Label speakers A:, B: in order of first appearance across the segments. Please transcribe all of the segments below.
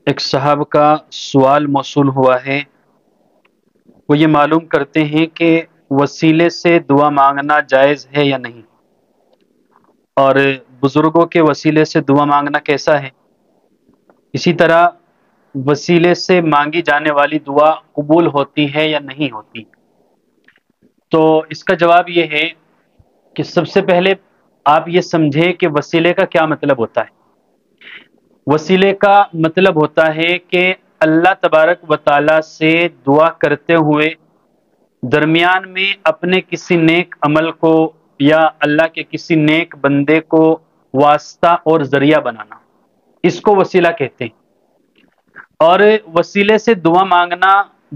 A: ایک صاحب کا سوال موصول ہوا ہے۔ وہ یہ معلوم کرتے ہیں کہ وسیلے سے دعا مانگنا جائز ہے یا نہیں، اور بزرگوں کے وسیلے سے دعا مانگنا کیسا ہے، اسی طرح وسیلے سے مانگی جانے والی دعا قبول ہوتی ہے یا نہیں ہوتی۔ تو اس کا جواب یہ ہے کہ سب سے پہلے آپ یہ سمجھیں کہ وسیلے کا کیا مطلب ہوتا ہے۔ وسیلے کا مطلب ہوتا ہے کہ اللہ تبارک و تعالی سے دعا کرتے ہوئے درمیان میں اپنے کسی نیک عمل کو یا اللہ کے کسی نیک بندے کو واسطہ اور ذریعہ بنانا، اس کو وسیلہ کہتے ہیں۔ اور وسیلے سے دعا مانگنا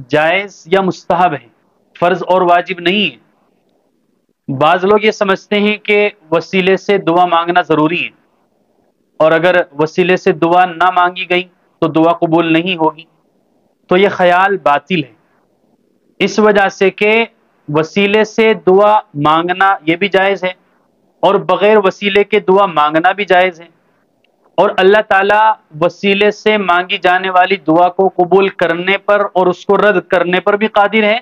A: جائز یا مستحب ہے، فرض اور واجب نہیں ہے۔ بعض لوگ یہ سمجھتے ہیں کہ وسیلے سے دعا مانگنا ضروری ہے، اور اگر وسیلے سے دعا نہ مانگی گئی تو دعا قبول نہیں ہوگی۔ تو یہ خیال باطل ہے، اس وجہ سے کہ وسیلے سے دعا مانگنا یہ بھی جائز ہے، اور بغیر وسیلے کے دعا مانگنا بھی جائز ہے، اور اللہ تعالیٰ وسیلے سے مانگی جانے والی دعا کو قبول کرنے پر اور اس کو رد کرنے پر بھی قادر ہے،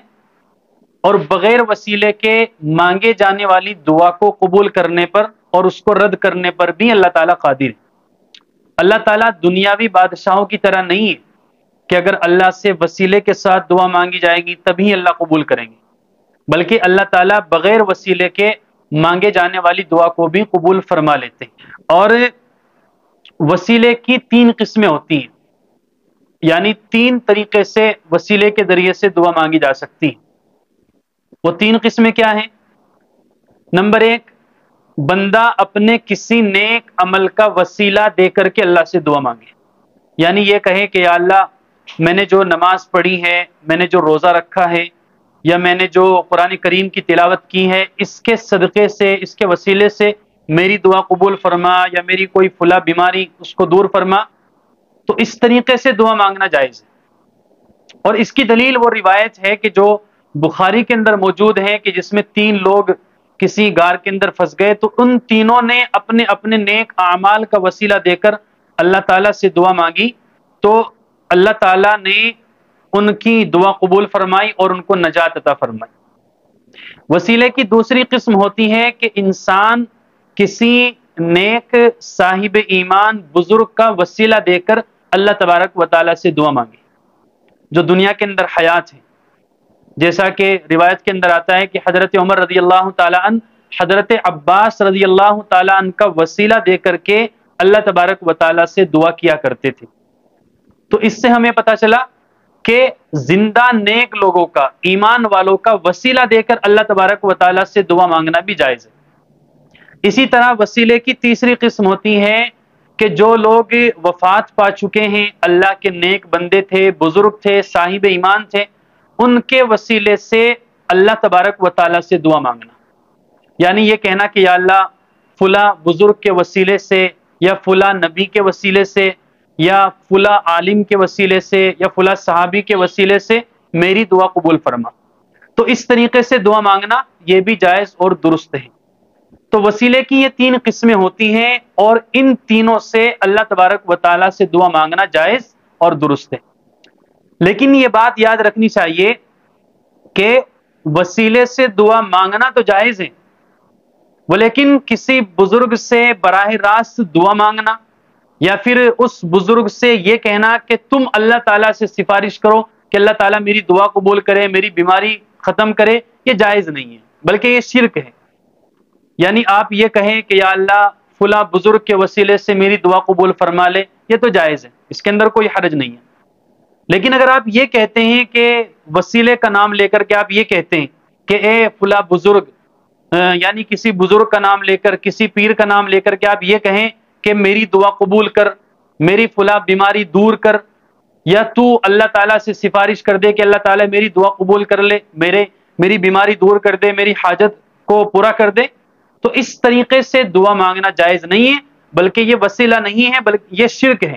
A: اور بغیر وسیلے کے مانگے جانے والی دعا کو قبول کرنے پر اور اس کو رد کرنے پر بھی اللہ تعالیٰ قادر ہے۔ اللہ تعالیٰ دنیاوی بادشاہوں کی طرح نہیں ہے کہ اگر اللہ سے وسیلے کے ساتھ دعا مانگی جائے گی تبھی اللہ قبول کریں گے، بلکہ اللہ تعالیٰ بغیر وسیلے کے مانگے جانے والی دعا کو بھی قبول فرما لیتے ہیں۔ اور وسیلے کی 3 قسمیں ہوتی ہیں، یعنی 3 طریقے سے وسیلے کے ذریعے سے دعا مانگی جا سکتی ہے۔ وہ 3 قسمیں کیا ہیں؟ نمبر 1، بندہ اپنے کسی نیک عمل کا وسیلہ دے کر کے اللہ سے دعا مانگے، یعنی یہ کہے کہ یا اللہ، میں نے جو نماز پڑھی ہے، میں نے جو روزہ رکھا ہے، یا میں نے جو قرآن کریم کی تلاوت کی ہے، اس کے صدقے سے، اس کے وسیلے سے میری دعا قبول فرما، یا میری کوئی فلاں بیماری اس کو دور فرما۔ تو اس طریقے سے دعا مانگنا جائز ہے، اور اس کی دلیل وہ روایت ہے کہ جو بخاری کے اندر موجود ہے کہ جس میں 3 لوگ کسی غار کے اندر پھنس گئے، تو ان تینوں نے اپنے اپنے نیک اعمال کا وسیلہ دے کر اللہ تعالیٰ سے دعا مانگی، تو اللہ تعالیٰ نے ان کی دعا قبول فرمائی اور ان کو نجات عطا فرمائی۔ وسیلے کی دوسری قسم ہوتی ہے کہ انسان کسی نیک صاحب ایمان بزرگ کا وسیلہ دے کر اللہ تبارک و تعالیٰ سے دعا مانگے جو دنیا کے اندر حیات ہے، جیسا کہ روایت کے اندر آتا ہے کہ حضرت عمر رضی اللہ تعالیٰ عنہ حضرت عباس رضی اللہ تعالیٰ عنہ کا وسیلہ دے کر کے اللہ تبارک و تعالیٰ سے دعا کیا کرتے تھے۔ تو اس سے ہمیں پتہ چلا کہ زندہ نیک لوگوں کا، ایمان والوں کا وسیلہ دے کر اللہ تبارک و تعالیٰ سے دعا مانگنا بھی جائز ہے۔ اسی طرح وسیلے کی تیسری قسم ہوتی ہے کہ جو لوگ وفات پا چکے ہیں، اللہ کے نیک بندے تھے، بزرگ تھے، صاحب ایمان تھے، ان کے وسیلے سے اللہ تبارک و تعالیٰ سے دعا مانگنا، یعنی یہ کہنا کہ یا اللہ، فلاں بزرگ کے وسیلے سے، یا فلاں نبی کے وسیلے سے، یا فلاں عالم کے وسیلے سے، یا فلاں صحابی کے وسیلے سے میری دعا قبول فرما۔ تو اس طریقے سے دعا مانگنا یہ بھی جائز اور درست ہے۔ تو وسیلے کی یہ 3 قسمیں ہوتی ہیں، اور ان تینوں سے اللہ تبارک و تعالیٰ سے دعا مانگنا جائز اور درست ہے۔ لیکن یہ بات یاد رکھنی چاہیے کہ وسیلے سے دعا مانگنا تو جائز ہے، لیکن کسی بزرگ سے براہ راست دعا مانگنا، یا پھر اس بزرگ سے یہ کہنا کہ تم اللہ تعالیٰ سے سفارش کرو کہ اللہ تعالیٰ میری دعا قبول کرے، میری بیماری ختم کرے، یہ جائز نہیں ہے، بلکہ یہ شرک ہے۔ یعنی آپ یہ کہیں کہ یا اللہ، فلاں بزرگ کے وسیلے سے میری دعا قبول فرما لے، یہ تو جائز ہے، اس کے اندر کوئی حرج نہیں ہے۔ لیکن اگر آپ یہ کہتے ہیں کہ وسیلے کا نام لے کر کے آپ یہ کہتے ہیں کہ اے فلاں بزرگ، یعنی کسی بزرگ کا نام لے کر، کسی پیر کا نام لے کر کے آپ یہ کہیں کہ میری دعا قبول کر، میری فلاں بیماری دور کر، یا تو اللہ تعالیٰ سے سفارش کر دے کہ اللہ تعالیٰ میری دعا قبول کر لے، میری بیماری دور کر دے، میری حاجت کو پورا کر دے، تو اس طریقے سے دعا مانگنا جائز نہیں ہے، بلکہ یہ وسیلہ نہیں ہے، بلکہ یہ شرک ہے۔